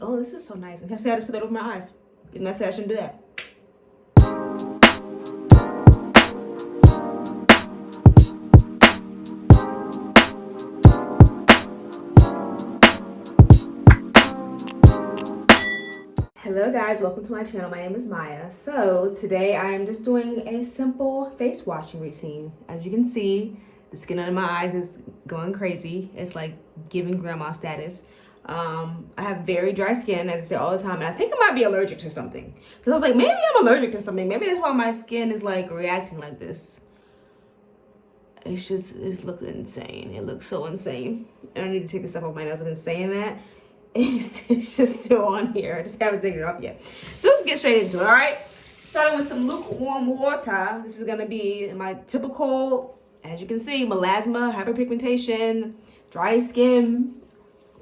Oh, this is so nice. And I said I just put that over my eyes. And I said I shouldn't do that. Hello guys, welcome to my channel. My name is Maya. So today I am just doing a simple face washing routine. As you can see, the skin under my eyes is going crazy. It's like giving grandma status. I have very dry skin, as I say all the time, and I think I might be allergic to something. Because I was like, maybe I'm allergic to something. Maybe that's why my skin is like reacting like this. It's looking insane. It looks so insane. And I need to take this stuff off my nails. I've been saying that. It's just still on here. I just haven't taken it off yet. So let's get straight into it, all right? Starting with some lukewarm water. This is going to be my typical, as you can see, melasma, hyperpigmentation, dry skin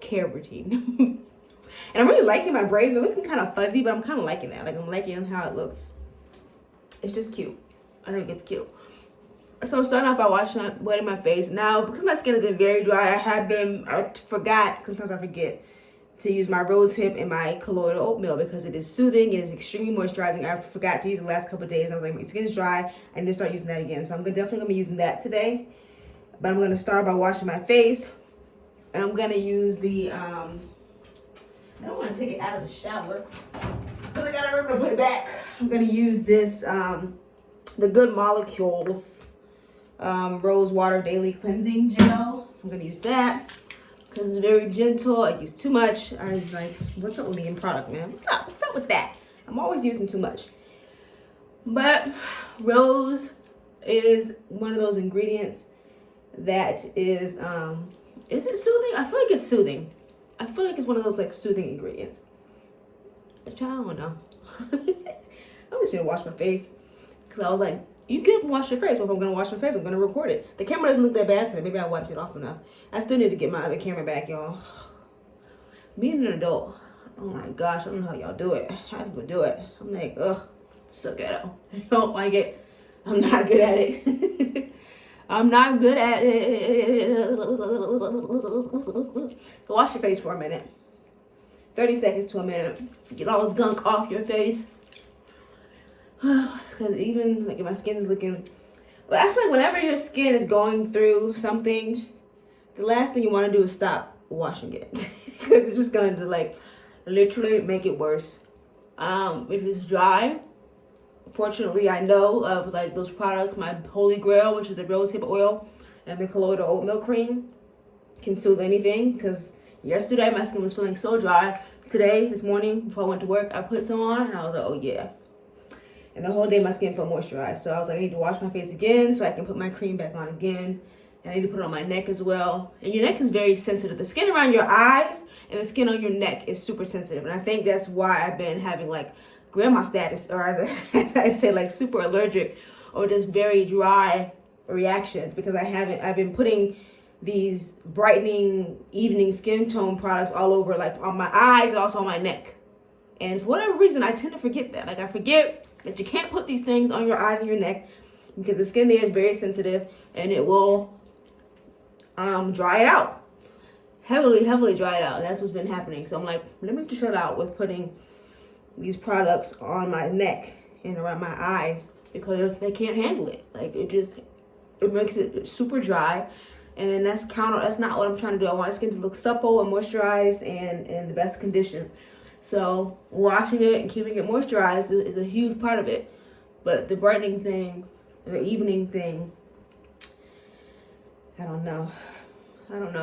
care routine. And I'm really liking my braids. They're looking kind of fuzzy, but I'm kind of liking that. Like, I'm liking how it looks. It's just cute. I think it's cute. So starting off by wetting my face. Now, because my skin has been very dry, I forgot, sometimes I forget, to use my rose hip and my colloidal oatmeal because it is soothing. It is extremely moisturizing. I forgot to use it the last couple of days. I was like, my skin is dry. I need to start using that again. So I'm definitely going to be using that today. But I'm going to start by washing my face. And I'm going to use the, I don't want to take it out of the shower because I got to remember to put it back. I'm going to use this, the Good Molecules Rose Water Daily Cleansing Gel. I'm going to use that. Because it's very gentle. I use too much. I was like, what's up with me in product, man? What's up? What's up with that? I'm always using too much. But rose is one of those ingredients that is it soothing? I feel like it's soothing. I feel like it's one of those like soothing ingredients. Which I don't know. I'm just gonna wash my face. Because I was like, you can wash your face. Well, if I'm going to wash my face, I'm going to record it. The camera doesn't look that bad today. Maybe I wiped it off enough. I still need to get my other camera back, y'all. Being an adult, oh my gosh, I don't know how y'all do it. How do people do it? I'm like, ugh, so ghetto. I don't like it. I'm not good at it. I'm not good at it. So wash your face for a minute. 30 seconds to a minute. Get all the gunk off your face. Because even like my skin's looking, but I feel like whenever your skin is going through something, the last thing you want to do is stop washing it because it's just going to like literally make it worse. If it's dry, fortunately I know of like those products, my holy grail, which is the rose hip oil and the colloidal oatmeal cream, can soothe anything. Because yesterday my skin was feeling so dry. Today, this morning before I went to work, I put some on and I was like, oh yeah. And the whole day my skin felt moisturized. So I was like, I need to wash my face again so I can put my cream back on again. And I need to put it on my neck as well. And your neck is very sensitive. The skin around your eyes and the skin on your neck is super sensitive. And I think that's why I've been having like grandma status, or as I say, like super allergic or just very dry reactions, because I've been putting these brightening evening skin tone products all over, like on my eyes and also on my neck. And for whatever reason, I tend to forget that. Like I forget that you can't put these things on your eyes and your neck because the skin there is very sensitive and it will dry it out. Heavily dry it out. And that's what's been happening. So I'm like, let me just chill out with putting these products on my neck and around my eyes because they can't handle it. Like it makes it super dry. And then that's not what I'm trying to do. I want my skin to look supple and moisturized and in the best condition. So washing it and keeping it moisturized is a huge part of it. But the brightening thing, the evening thing, I don't know.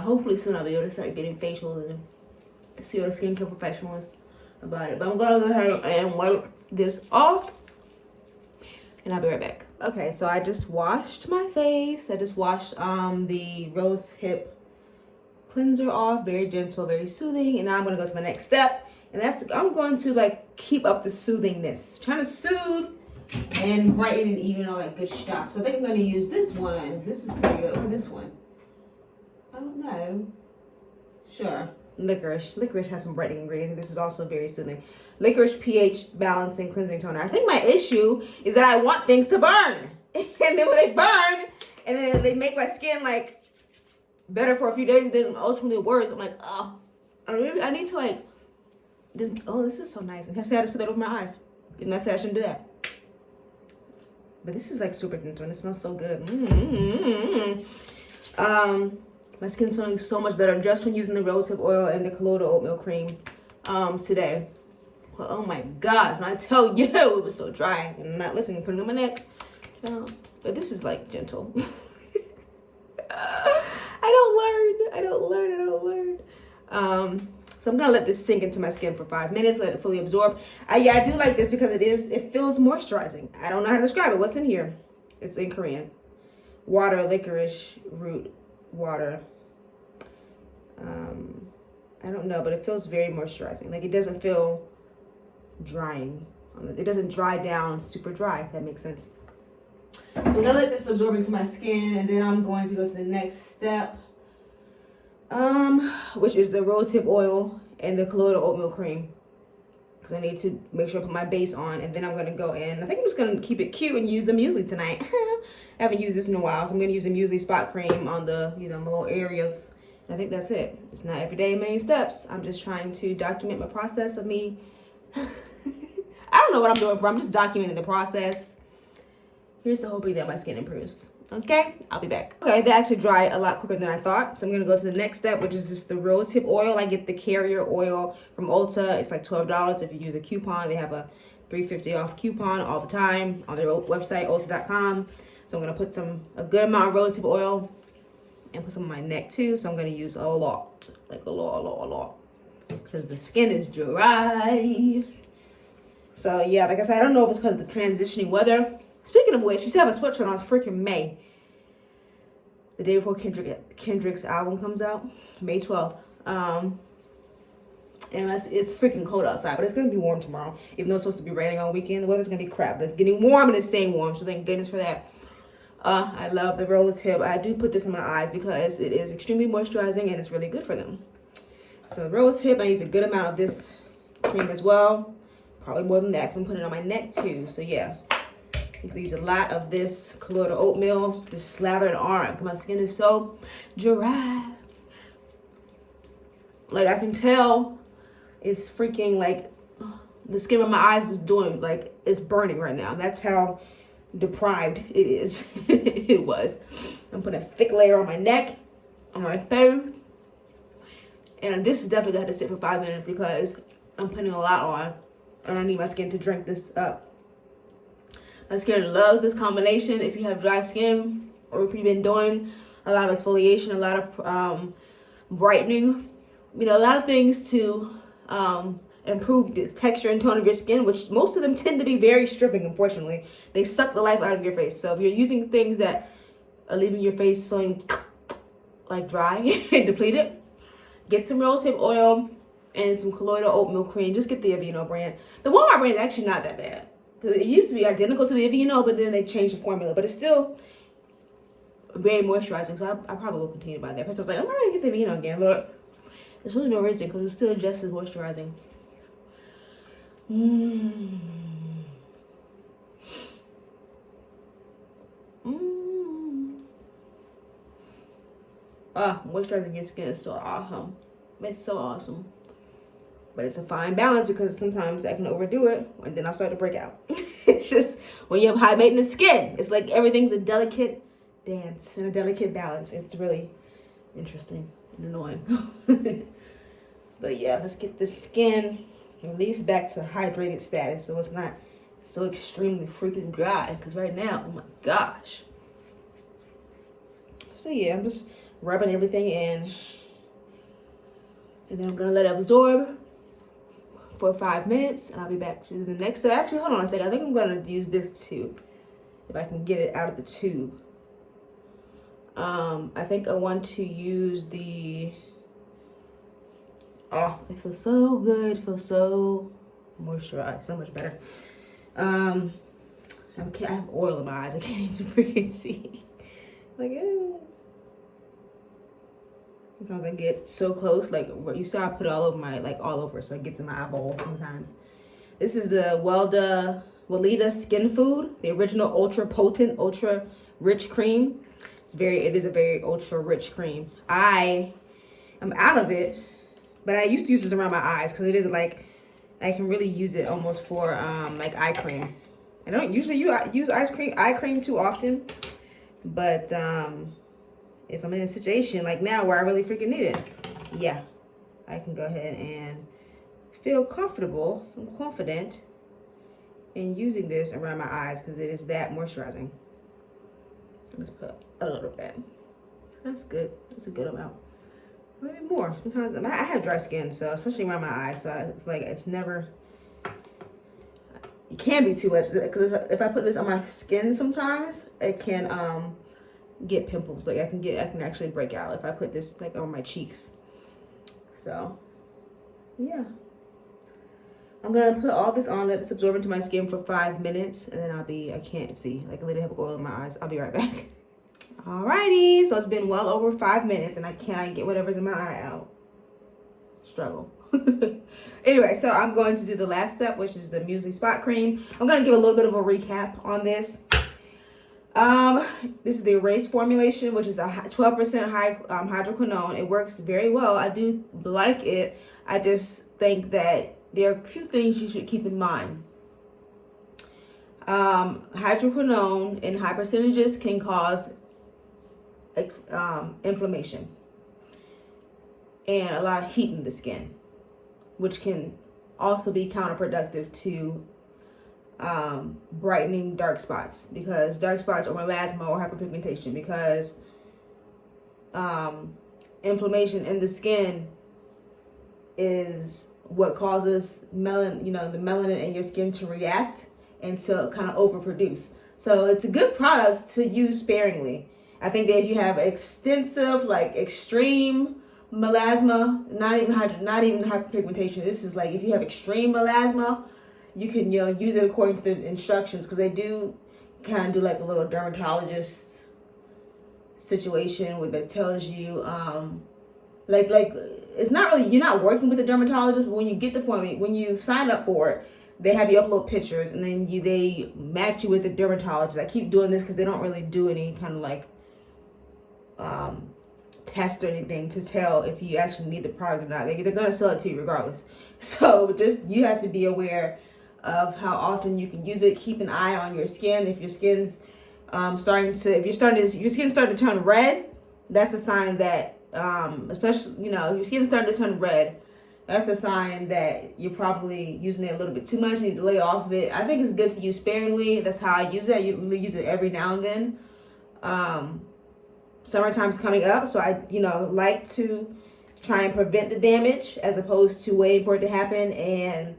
Hopefully soon I'll be able to start getting facials and see what a skincare professional is about it. But I'm going to go ahead and wipe this off. And I'll be right back. Okay, so I just washed my face. I just washed the rose hip cleanser off. Very gentle, very soothing. And now I'm going to go to my next step. And I'm going to like keep up the soothingness. Trying to soothe and brighten and even all that good stuff. So I think I'm going to use this one. This is pretty good. Or this one. I don't know. Sure. Licorice. Licorice has some brightening ingredients. This is also very soothing. Licorice pH balancing cleansing toner. I think my issue is that I want things to burn. And then when they burn, and then they make my skin like better for a few days, then ultimately worse. I'm like, oh, I need to like this is so nice. And I said I just put that over my eyes. And I said I shouldn't do that. But this is like super gentle and it smells so good. My skin's feeling so much better just from using the rosehip oil and the colloidal oatmeal cream today. Well, oh my God, when I tell you it was so dry and I'm not listening, putting it on my neck. But this is like gentle. I don't learn. So I'm gonna let this sink into my skin for 5 minutes, let it fully absorb. Yeah, I do like this because it feels moisturizing. I don't know how to describe it. What's in here? It's in Korean. Water, licorice, root, water. I don't know, but it feels very moisturizing. Like it doesn't feel drying. It doesn't dry down super dry, if that makes sense. So I'm gonna let this absorb into my skin, and then I'm going to go to the next step, which is the rosehip oil and the colloidal oatmeal cream, because I need to make sure I put my base on, and then I'm gonna go in. I think I'm just gonna keep it cute and use the Musely tonight. I haven't used this in a while, so I'm gonna use the Musely spot cream on the my little areas. And I think that's it. It's not every day, many steps. I'm just trying to document my process of me. I don't know what I'm doing for. I'm just documenting the process. Here's to hoping that my skin improves. Okay, I'll be back. Okay, they actually dry a lot quicker than I thought. So I'm gonna go to the next step, which is just the rosehip oil. I get the carrier oil from Ulta. It's like $12 if you use a coupon. They have a $3.50 off coupon all the time on their website, ulta.com. So I'm gonna put a good amount of rosehip oil and put some on my neck too. So I'm gonna use a lot, like a lot, because the skin is dry. So yeah, like I said, I don't know if it's because of the transitioning weather. Speaking of which, you see I have a sweatshirt on. It's freaking May. The day before Kendrick's album comes out, May 12th. And it's freaking cold outside, but it's going to be warm tomorrow. Even though it's supposed to be raining all weekend, the weather's going to be crap. But it's getting warm and it's staying warm, so thank goodness for that. I love the rosehip. I do put this in my eyes because it is extremely moisturizing and it's really good for them. So rosehip, I use a good amount of this cream as well. Probably more than that because I'm putting it on my neck too. So yeah. Use a lot of this colloidal oatmeal, just slather it on because my skin is so dry. Like I can tell it's freaking like the skin of my eyes is doing like it's burning right now. That's how deprived it is. It was. I'm putting a thick layer on my neck, on my face. And this is definitely gonna have to sit for 5 minutes because I'm putting a lot on. And I need my skin to drink this up. My skin loves this combination. If you have dry skin or if you've been doing a lot of exfoliation, a lot of brightening, a lot of things to improve the texture and tone of your skin, which most of them tend to be very stripping, unfortunately. They suck the life out of your face. So if you're using things that are leaving your face feeling like dry and depleted, get some rosehip oil and some colloidal oatmeal cream. Just get the Aveeno brand. The Walmart brand is actually not that bad. It used to be identical to the Aveeno, but then they changed the formula. But it's still very moisturizing, so I probably will continue to buy that. Because I was like, I'm not going to get the Aveeno again, but there's really no reason because it's still just as moisturizing. Moisturizing your skin is so awesome. It's so awesome. But it's a fine balance because sometimes I can overdo it and then I'll start to break out. It's just when you have high maintenance skin, it's like everything's a delicate dance and a delicate balance. It's really interesting and annoying. But yeah, let's get the skin at least back to hydrated status so it's not so extremely freaking dry. Because right now, oh my gosh. So yeah, I'm just rubbing everything in. And then I'm going to let it absorb for 5 minutes, and I'll be back to the next step. Actually, hold on a second. I think I'm going to use this tube, if I can get it out of the tube. I think I want to use the... Oh, it feels so good. It feels so moisturized. So much better. I have oil in my eyes. I can't even freaking see. Like, sometimes I get so close, like you saw I put it all over all over, so it gets in my eyeball sometimes. This is the Weleda Skin Food, the original ultra potent, ultra rich cream. It is a very ultra rich cream. I am out of it, but I used to use this around my eyes because it is like I can really use it almost for like eye cream. I don't usually use eye cream too often, but if I'm in a situation like now where I really freaking need it, yeah, I can go ahead and feel comfortable and confident in using this around my eyes because it is that moisturizing. Let's put a little bit. That's good. That's a good amount. Maybe more. Sometimes I have dry skin, so especially around my eyes, so it's like it's never. It can be too much because if I put this on my skin, sometimes it can get pimples. Like I can actually break out if I put this like on my cheeks. So yeah, I'm gonna put all this on, let this absorb into my skin for 5 minutes, and then I can't see, like I literally have oil in my eyes. I'll be right back. Alrighty, so it's been well over 5 minutes and I cannot get whatever's in my eye out. Struggle. Anyway, so I'm going to do the last step, which is the Musely spot cream. I'm going to give a little bit of a recap on this. This is the erase formulation, which is a 12% hydroquinone. It works very well. I do like it. I just think that there are a few things you should keep in mind. Hydroquinone in high percentages can cause inflammation and a lot of heat in the skin, which can also be counterproductive to brightening dark spots, because dark spots or melasma or hyperpigmentation, because inflammation in the skin is what causes the melanin in your skin to react and to kind of overproduce. So it's a good product to use sparingly. I think that if you have extensive, like extreme melasma, not even hyperpigmentation. This is like if you have extreme melasma, you can use it according to the instructions, because they do kind of do like a little dermatologist situation where that tells you like it's not really, you're not working with a dermatologist, but when you get the point, when you sign up for it, they have you upload pictures and then they match you with a dermatologist. I keep doing this because they don't really do any kind of like test or anything to tell if you actually need the product or not. They're going to sell it to you regardless. So just, you have to be aware of how often you can use it. Keep an eye on your skin. If your skin's your skin's starting to turn red, that's a sign that especially, if your skin's starting to turn red, that's a sign that you're probably using it a little bit too much. You need to lay off of it. I think it's good to use sparingly. That's how I use it. I use it every now and then. Summertime's coming up, so I like to try and prevent the damage as opposed to waiting for it to happen and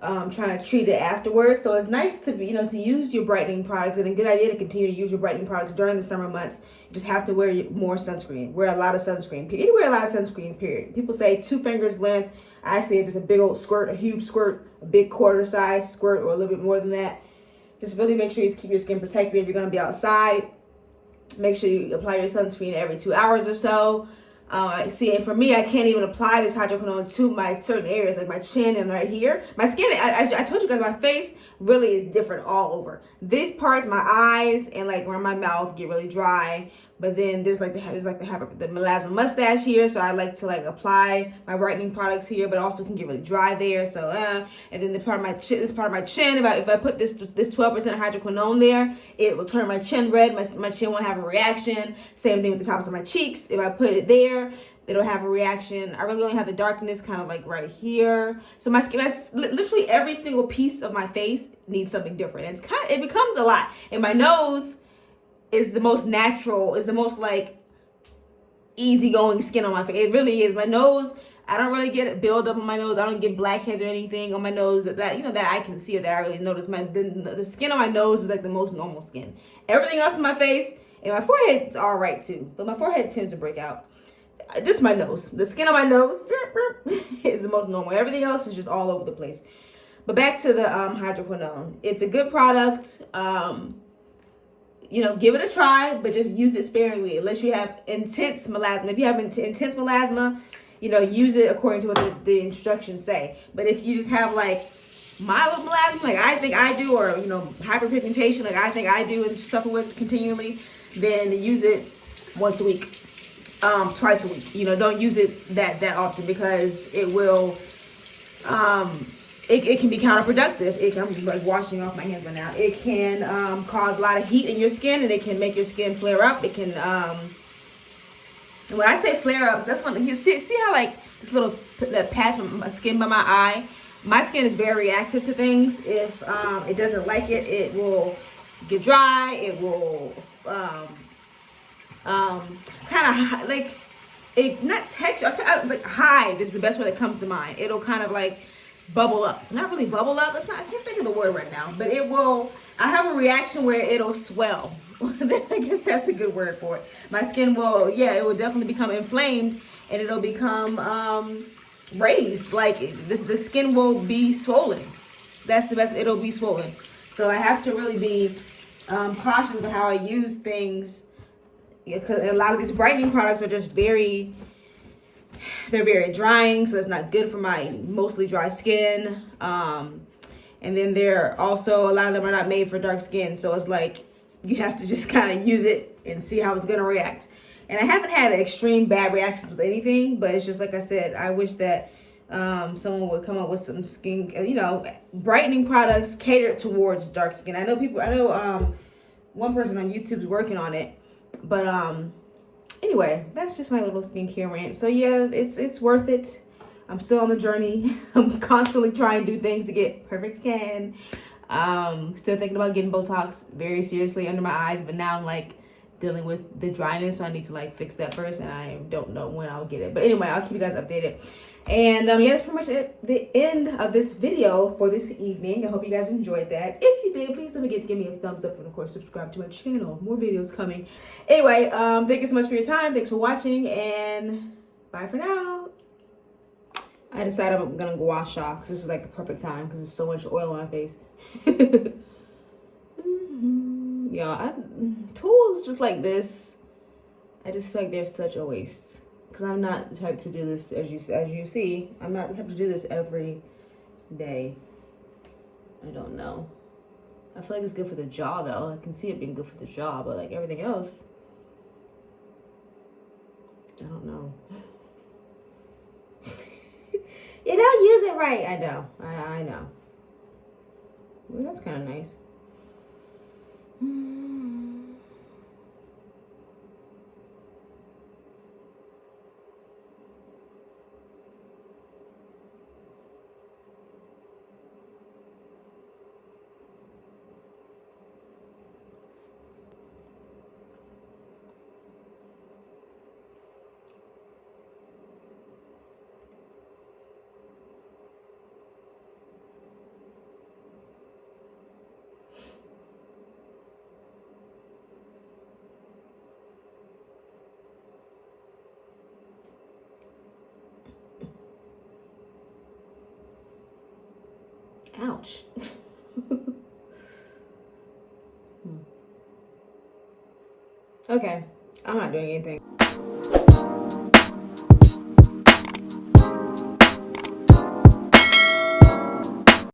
trying to treat it afterwards. So it's nice to to use your brightening products, and a good idea to continue to use your brightening products during the summer months. You just have to wear more sunscreen. Wear a lot of sunscreen. You wear a lot of sunscreen, period. People say 2 fingers length. I say just a big old squirt, a huge squirt, a big quarter size squirt, or a little bit more than that. Just really make sure you keep your skin protected. If you're going to be outside, make sure you apply your sunscreen every 2 hours or so. And for me, I can't even apply this hydroquinone to my certain areas, like my chin and right here. My skin, I told you guys, my face really is different all over. These parts, my eyes and like around my mouth get really dry. But then there's the melasma mustache here, so I like to like apply my brightening products here, but also can get really dry there. So and then this part of my chin, if I put this 12% hydroquinone there, it will turn my chin red. My chin won't have a reaction. Same thing with the tops of my cheeks. If I put it there, it'll have a reaction. I really only have the darkness kind of like right here. So my skin, literally every single piece of my face needs something different. It becomes a lot. And my nose is the most natural, is the most like easygoing skin on my face. It really is. My nose, I don't really get it build up on my nose. I don't get blackheads or anything on my nose that I can see, or that I really notice. The skin on my nose is like the most normal skin. Everything else on my face and my forehead is all right too, but my forehead tends to break out. Just my nose. The skin on my nose is the most normal. Everything else is just all over the place. But back to the hydroquinone. It's a good product. Give it a try, but just use it sparingly unless you have intense melasma. If you have intense melasma, use it according to what the instructions say. But if you just have like mild melasma, like I think I do, or hyperpigmentation, like I think I do, and suffer with continually, then use it once a week, twice a week. Don't use it that often, because it will it can be counterproductive. I'm like washing off my hands right now. It can cause a lot of heat in your skin, and it can make your skin flare up. It can, and when I say flare ups, that's when you see how like this little that patch of my skin by my eye. My skin is very reactive to things. If it doesn't like it, it will get dry. It will kind of like it, not texture, like hive is the best way that comes to mind. It'll kind of like bubble up. Not really bubble up. It's not. I can't think of the word right now, but it will. I have a reaction where it'll swell. I guess that's a good word for it. My skin will, yeah, it will definitely become inflamed, and it'll become raised. Like the skin will be swollen. That's the best. It'll be swollen. So I have to really be cautious of how I use things, because a lot of these brightening products are just they're very drying, so it's not good for my mostly dry skin. And then they're also, a lot of them are not made for dark skin, so it's like you have to just kind of use it and see how it's going to react. And I haven't had extreme bad reactions with anything, but it's just like I said, I wish that someone would come up with some skin, brightening products catered towards dark skin. I know one person on YouTube is working on it, but anyway, that's just my little skincare rant. So yeah, it's worth it. I'm still on the journey. I'm constantly trying to do things to get perfect skin. Still thinking about getting Botox very seriously under my eyes, but now I'm like dealing with the dryness, so I need to like fix that first, and I don't know when I'll get it. But anyway, I'll keep you guys updated. And yeah, that's pretty much it, the end of this video for this evening. I hope you guys enjoyed that. If you did, please don't forget to give me a thumbs up, and of course subscribe to my channel. More videos coming. Anyway, thank you so much for your time. Thanks for watching, and bye for now. I decided I'm gonna gua sha, because this is like the perfect time because there's so much oil on my face. Yeah, tools just like this, I just feel like they're such a waste, because I'm not the type to do this, as you see, I'm not the type to do this every day. I don't know. I feel like it's good for the jaw though. I can see it being good for the jaw, but like everything else, I don't know. You don't use it right. I know. I know. Well, that's kind of nice. Ouch. Okay, I'm not doing anything.